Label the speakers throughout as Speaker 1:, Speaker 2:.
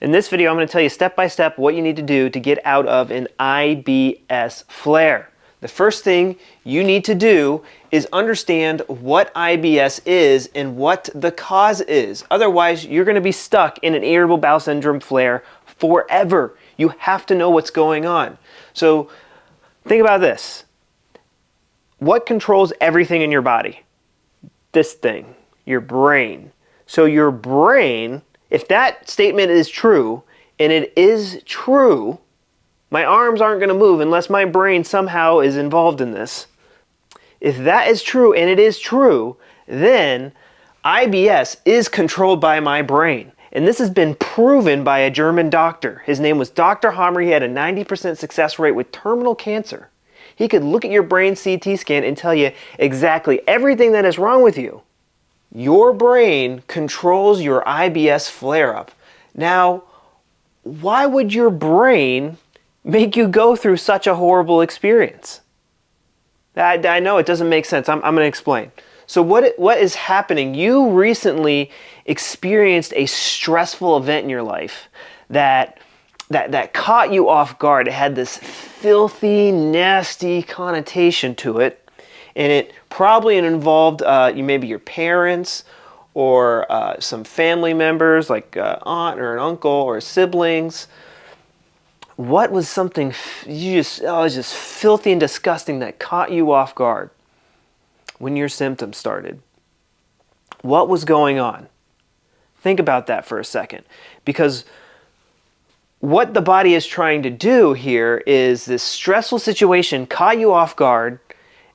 Speaker 1: In this video, I'm going to tell you step by step what you need to do to get out of an IBS flare. The first thing you need to do is understand what IBS is and what the cause is. Otherwise, you're going to be stuck in an irritable bowel syndrome flare forever. You have to know what's going on. So think about this. What controls everything in your body? This thing, your brain. So your brain, if that statement is true, and it is true, my arms aren't going to move unless my brain somehow is involved in this. If that is true, and it is true, then IBS is controlled by my brain. And this has been proven by a German doctor. His name was Dr. Hammer. He had a 90% success rate with terminal cancer. He could look at your brain CT scan and tell you exactly everything that is wrong with you. Your brain controls your IBS flare-up. Now, why would your brain make you go through such a horrible experience? I know it doesn't make sense. I'm going to explain. So what is happening? You recently experienced a stressful event in your life that caught you off guard. It had this filthy, nasty connotation to it. And it probably involved maybe your parents or some family members like aunt or an uncle or siblings. What was something it was just filthy and disgusting that caught you off guard when your symptoms started? What was going on? Think about that for a second, because what the body is trying to do here is this stressful situation caught you off guard.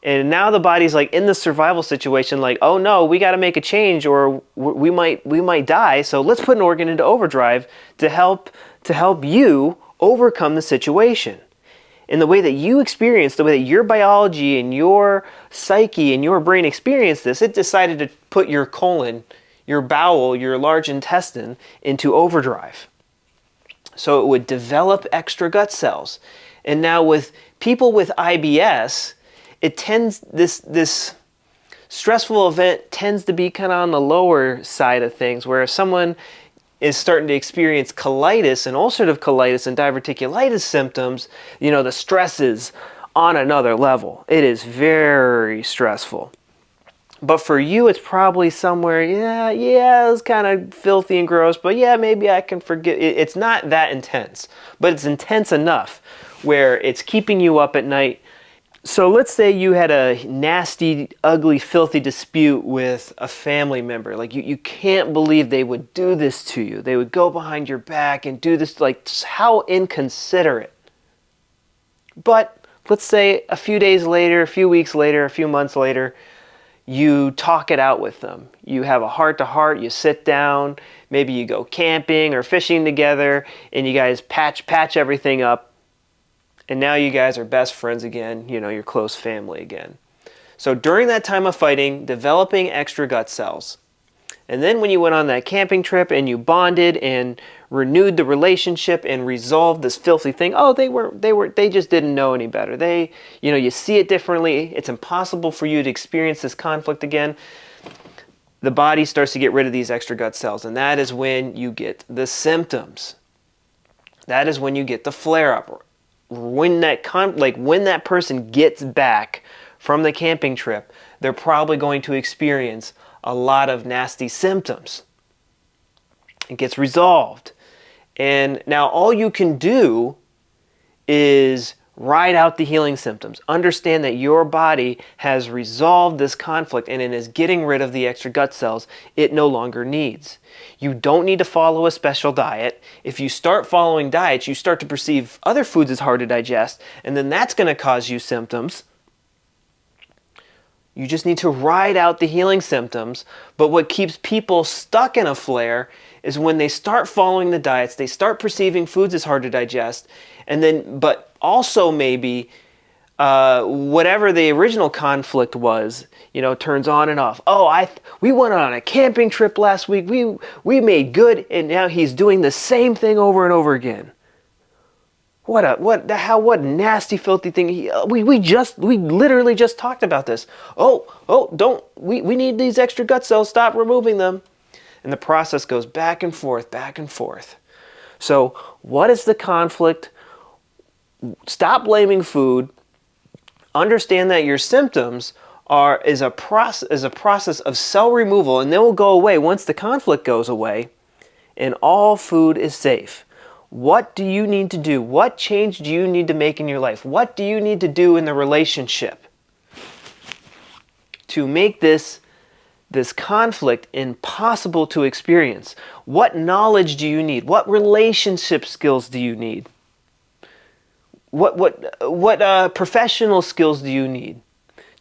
Speaker 1: And now the body's like in the survival situation, like, oh no, we got to make a change or we might die. So let's put an organ into overdrive to help you overcome the situation. And the way that you experience, the way that your biology and your psyche and your brain experience this, it decided to put your colon, your bowel, your large intestine into overdrive. So it would develop extra gut cells. And now with people with IBS, this stressful event tends to be kind of on the lower side of things, where if someone is starting to experience colitis and ulcerative colitis and diverticulitis symptoms, the stress is on another level. It is very stressful. But for you, it's probably somewhere, it was kind of filthy and gross, but yeah, maybe I can forget. It's not that intense, but it's intense enough where it's keeping you up at night. So let's say you had a nasty, ugly, filthy dispute with a family member. Like you can't believe they would do this to you. They would go behind your back and do this, like how inconsiderate. But let's say a few days later, a few weeks later, a few months later, you talk it out with them. You have a heart-to-heart, you sit down, maybe you go camping or fishing together, and you guys patch everything up. And now you guys are best friends again, you're close family again. So during that time of fighting, developing extra gut cells. And then when you went on that camping trip and you bonded and renewed the relationship and resolved this filthy thing, they just didn't know any better. You see it differently. It's impossible for you to experience this conflict again. The body starts to get rid of these extra gut cells, and that is when you get the symptoms. That is when you get the flare-up. When that person gets back from the camping trip, they're probably going to experience a lot of nasty symptoms. It gets resolved. And now all you can do is ride out the healing symptoms. Understand that your body has resolved this conflict and it is getting rid of the extra gut cells it no longer needs. You don't need to follow a special diet. If you start following diets, you start to perceive other foods as hard to digest, and then that's going to cause you symptoms. You just need to ride out the healing symptoms. But what keeps people stuck in a flare is when they start following the diets, they start perceiving foods as hard to digest, but also maybe whatever the original conflict was, turns on and off. We went on a camping trip last week. We made good, and now he's doing the same thing over and over again. What nasty, filthy thing. We literally just talked about this. We need these extra gut cells. Stop removing them. And the process goes back and forth, back and forth. So what is the conflict? Stop blaming food. Understand that your symptoms is a process of cell removal, and they will go away once the conflict goes away, and all food is safe. What do you need to do? What change do you need to make in your life? What do you need to do in the relationship to make this conflict impossible to experience? What knowledge do you need? What relationship skills do you need? What professional skills do you need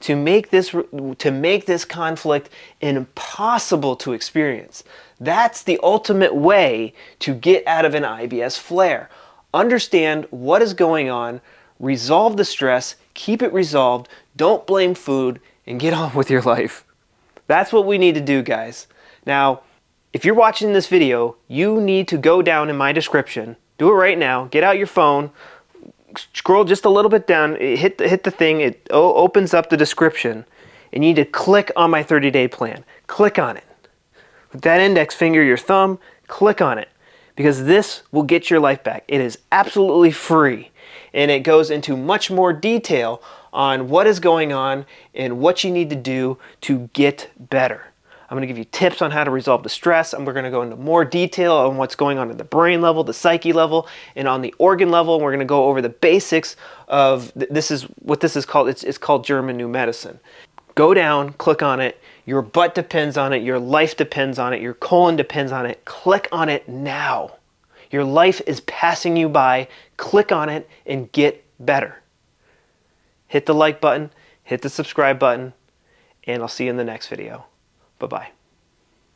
Speaker 1: to make this conflict impossible to experience? That's the ultimate way to get out of an IBS flare. Understand what is going on, resolve the stress, keep it resolved, don't blame food, and get on with your life. That's what we need to do, guys. Now, if you're watching this video, you need to go down in my description. Do it right now. Get out your phone. Scroll just a little bit down, hit the thing, it opens up the description, and you need to click on my 30-day plan. Click on it. With that index finger, your thumb, click on it, because this will get your life back. It is absolutely free, and it goes into much more detail on what is going on and what you need to do to get better. I'm going to give you tips on how to resolve the stress, and we're going to go into more detail on what's going on at the brain level, the psyche level, and on the organ level. And we're going to go over the basics of this is what this is called. It's called German New Medicine. Go down, click on it. Your butt depends on it. Your life depends on it. Your colon depends on it. Click on it now. Your life is passing you by. Click on it and get better. Hit the like button, hit the subscribe button, and I'll see you in the next video. Bye-bye.